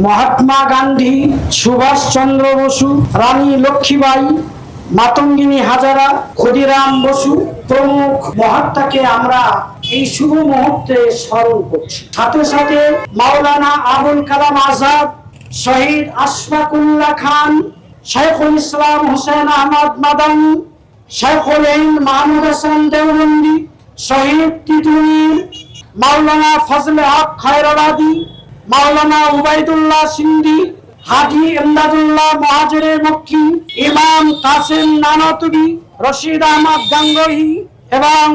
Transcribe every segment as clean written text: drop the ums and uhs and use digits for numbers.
মহাত্মা গান্ধী, সুভাষচন্দ্র বসু, রানী লক্ষ্মীবাই, মাতঙ্গিনী হাজারা, ক্ষুদিরাম বসু প্রমুখ মহাত্মাকে আমরা এই শুভ মুহূর্তে স্মরণ করছি। সাথে সাথে মাওলানা আবুল কালাম আজাদ, শহীদ আশফাকুল্লাহ খান, শেখুল ইসলাম হোসেন আহমদ মাদানী, শেখুল হিন্দ মাহমুদ হাসান দেওবন্দি, শহীদ তিতুমির, মাওলানা ফজলে হক খায়রাবাদী, মাওলানা উবাইদুল্লাহ সিন্ধি, হাজী ইমদাদুল্লাহ মুহাজিরে মক্কি, ইমাম কাসেম নানাতুবি, রশিদ আহমদ গাঙ্গোহী এবং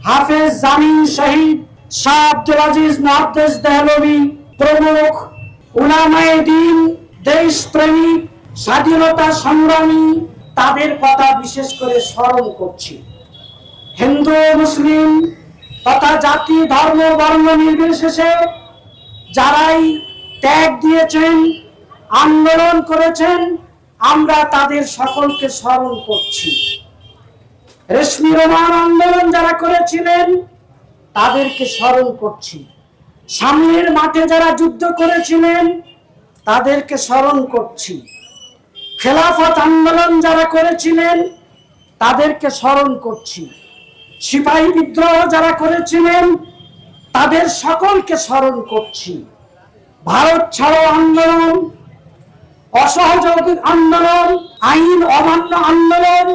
হাফেজ জামিন শহীদ শাহ আব্দুল আজিজ মুহাদ্দিস দেহলভী প্রমুখ উলামায়ে দ্বীন, দেশপ্রেমিক, স্বাধীনতা সংগ্রামী, তাদের কথা বিশেষ করে স্মরণ করছি। হিন্দু মুসলিম তথা জাতি ধর্ম বর্ণ নির্বিশেষে যারাই ত্যাগ দিয়েছেন, আন্দোলন করেছেন, আমরা তাদের সকলকে স্মরণ করছি। রেশমি রোমান আন্দোলন যারা করেছিলেন তাদেরকে স্মরণ করছি। সামনের মাঠে যারা যুদ্ধ করেছিলেন তাদেরকে স্মরণ করছি। খেলাফত আন্দোলন যারা করেছিলেন তাদেরকে স্মরণ করছি। সিপাহী বিদ্রোহ যারা করেছিলেন তাদের সকলকে স্মরণ করছি। ভারত ছাড়ো আন্দোলন, অসহযোগ আন্দোলন, আইন অমান্য আন্দোলন,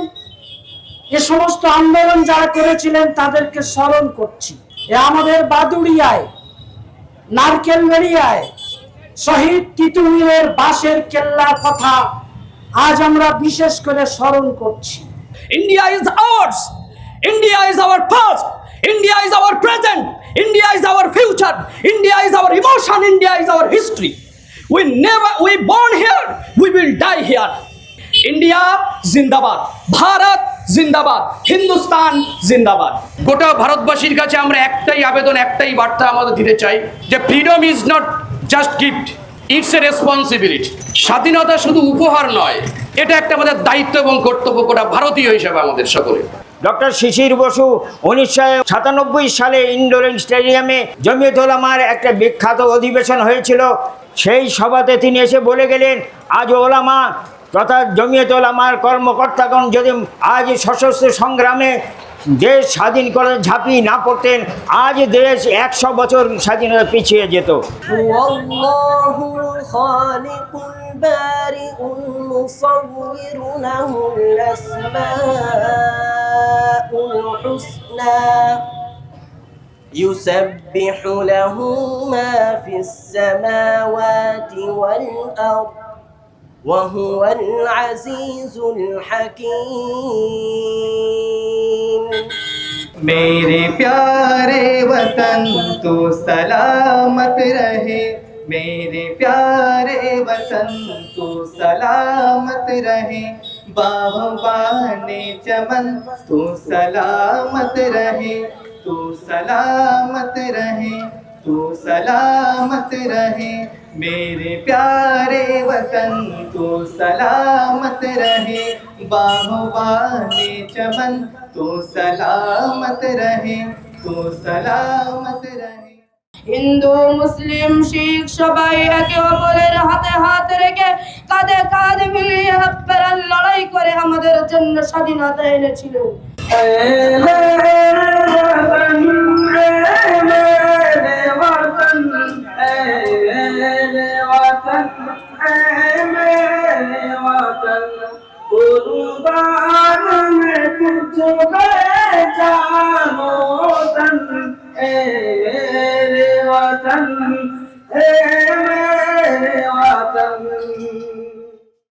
এ সমস্ত আন্দোলন যারা করেছিলেন তাদেরকে স্মরণ করছি। আমাদের বাদুড়িয়ায়, নারকেলবাড়িয়ায় শহীদ তিতুমিরের বাঁশের কেল্লার কথা আজ আমরা বিশেষ করে স্মরণ করছি। India is ours. India is our past. India is our present. India is our future. India is our emotion. India is our history. We born here. We will die here. India Zindabad. Bharat Zindabad. Hindustan Zindabad. গোটা ভারতবাসীর কাছে আমরা একটাই আবেদন, একটাই বার্তা আমাদের দিতে চাই যে freedom is not just gift, it's a responsibility. স্বাধীনতা শুধু উপহার নয়, এটা একটা আমাদের দায়িত্ব এবং কর্তব্য গোটা ভারতীয় হিসেবে আমাদের সকলে। ডক্টর শিশির বসু 1997 সালে ইন্ডোর স্টেডিয়ামে জমিয়ত উলামার একটা বিখ্যাত অধিবেশন হয়েছিল। সেই সভাতে তিনি এসে বলে গেলেন, আজ ওলামা তথা জমিয়ত উলামার কর্মকর্তাগণ যদি আজ সশস্ত্র সংগ্রামে দেশ স্বাধীন করে ঝাঁপিয়ে না পড়তেন, আজ দেশ 100 বছর স্বাধীনতা পিছিয়ে যেত। يسبح له ما في السماوات والأرض وهو العزيز الحكيم मेरे प्यारे वतन तो सलामत रहे, मेरे प्यारे वतन तो सलामत रहे, बागबाने चमन तो सलामत रहे, तो सलामत रहे, तो सलामत रहे, मेरे प्यारे वतन तो सलामत रहे, बागबाने चमन तो सलामत रहे, तो सलामत रहे। হিন্দু মুসলিম শিখ সবাই একে অপরের হাতে হাত রেখে কাঁধে কাঁধ মিলিয়ে হাত লড়াই করে আমাদের জন্য স্বাধীনতা এনেছিল। वतन, हे मेरे वतन।